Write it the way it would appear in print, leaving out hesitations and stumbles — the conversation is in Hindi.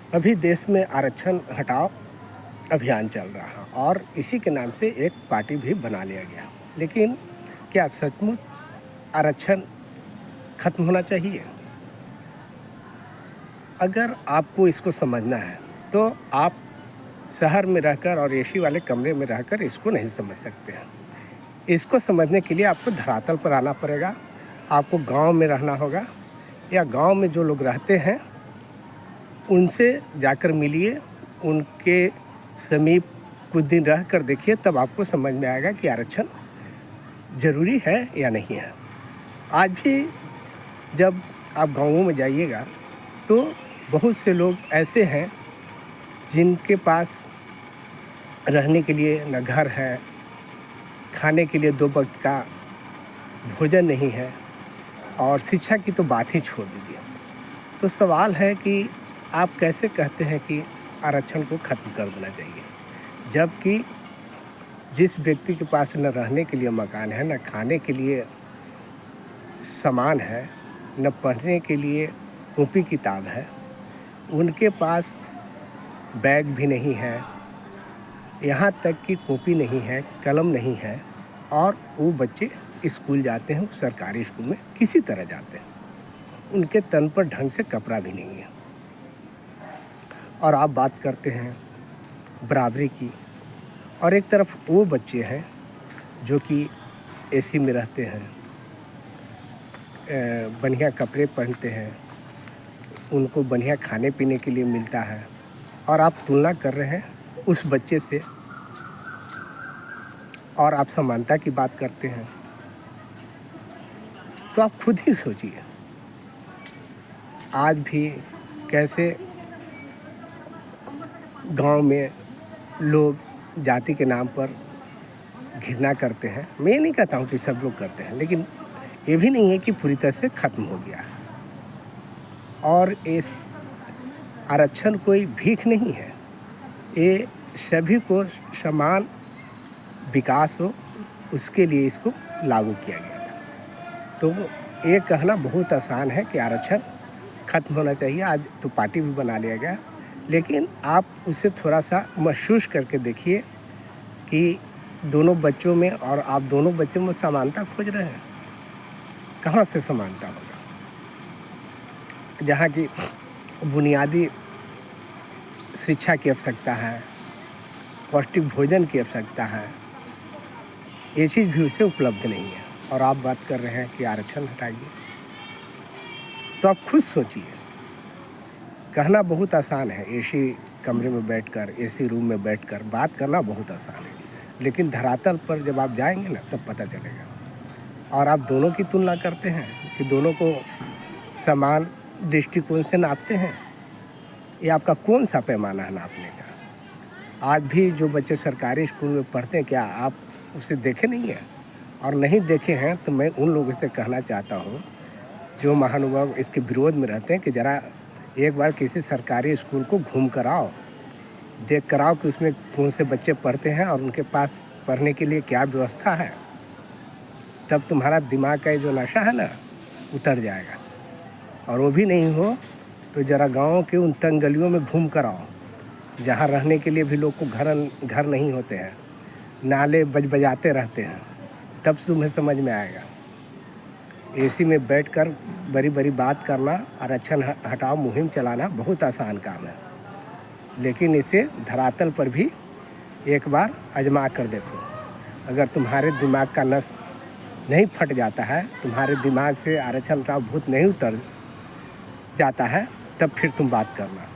अभी देश में आरक्षण हटाओ अभियान चल रहा है और इसी के नाम से एक पार्टी भी बना लिया गया। लेकिन क्या सचमुच आरक्षण खत्म होना चाहिए? अगर आपको इसको समझना है तो आप शहर में रहकर और एसी वाले कमरे में रहकर इसको नहीं समझ सकते हैं। इसको समझने के लिए आपको धरातल पर आना पड़ेगा। आपको गांव में रहना होगा या गांव में जो लोग रहते हैं उनसे जाकर मिलिए, उनके समीप कुछ दिन रह कर देखिए, तब आपको समझ में आएगा कि आरक्षण ज़रूरी है या नहीं है। आज भी जब आप गाँवों में जाइएगा तो बहुत से लोग ऐसे हैं जिनके पास रहने के लिए न घर है, खाने के लिए 2 वक्त का भोजन नहीं है और शिक्षा की तो बात ही छोड़ दीजिए। तो सवाल है कि आप कैसे कहते हैं कि आरक्षण को ख़त्म कर देना चाहिए, जबकि जिस व्यक्ति के पास न रहने के लिए मकान है, न खाने के लिए सामान है, न पढ़ने के लिए कॉपी किताब है, उनके पास बैग भी नहीं है, यहाँ तक कि कॉपी नहीं है, कलम नहीं है और वो बच्चे स्कूल जाते हैं, सरकारी स्कूल में किसी तरह जाते हैं। उनके तन पर ढंग से कपड़ा भी नहीं है। और आप बात करते हैं बराबरी की, और एक तरफ वो बच्चे हैं जो कि एसी में रहते हैं, बढ़िया कपड़े पहनते हैं, उनको बढ़िया खाने पीने के लिए मिलता है, और आप तुलना कर रहे हैं उस बच्चे से और आप समानता की बात करते हैं। तो आप खुद ही सोचिए, आज भी कैसे गांव में लोग जाति के नाम पर घृणा करते हैं। मैं ये नहीं कहता हूँ कि सब लोग करते हैं, लेकिन ये भी नहीं है कि पूरी तरह से ख़त्म हो गया है। और इस आरक्षण कोई भीख नहीं है, ये सभी को समान विकास हो उसके लिए इसको लागू किया गया था। तो ये कहना बहुत आसान है कि आरक्षण ख़त्म होना चाहिए। आज तो पार्टी भी बना लिया गया, लेकिन आप उसे थोड़ा सा महसूस करके देखिए कि दोनों बच्चों में, और आप दोनों बच्चों में समानता खोज रहे हैं। कहाँ से समानता होगा? जहाँ की बुनियादी शिक्षा की आवश्यकता है, पौष्टिक भोजन की आवश्यकता है, ये चीज़ भी उसे उपलब्ध नहीं है, और आप बात कर रहे हैं कि आरक्षण हटाइए। तो आप खुद सोचिए। कहना बहुत आसान है, एसी कमरे में बैठकर, एसी रूम में बैठकर बात करना बहुत आसान है, लेकिन धरातल पर जब आप जाएंगे ना तब पता चलेगा। और आप दोनों की तुलना करते हैं कि दोनों को समान दृष्टिकोण से नापते हैं। ये आपका कौन सा पैमाना है नापने का? आज भी जो बच्चे सरकारी स्कूल में पढ़ते हैं, क्या आप उसे देखे नहीं हैं? और नहीं देखे हैं तो मैं उन लोगों से कहना चाहता हूँ जो महानुभाव इसके विरोध में रहते हैं कि ज़रा एक बार किसी सरकारी स्कूल को घूम कर आओ, देख कर आओ कि उसमें कौन से बच्चे पढ़ते हैं और उनके पास पढ़ने के लिए क्या व्यवस्था है। तब तुम्हारा दिमाग का जो नशा है ना उतर जाएगा। और वो भी नहीं हो तो ज़रा गाँव के उन तंग गलियों में घूम कर आओ, जहाँ रहने के लिए भी लोग को घर नहीं होते हैं, नाले बजाते रहते हैं, तब तुम्हें समझ में आएगा। एसी में बैठकर बड़ी बड़ी बात करना, आरक्षण हटाओ मुहिम चलाना बहुत आसान काम है, लेकिन इसे धरातल पर भी एक बार आजमा कर देखो। अगर तुम्हारे दिमाग का नस नहीं फट जाता है, तुम्हारे दिमाग से आरक्षण हटाओ भूत नहीं उतर जाता है, तब फिर तुम बात करना।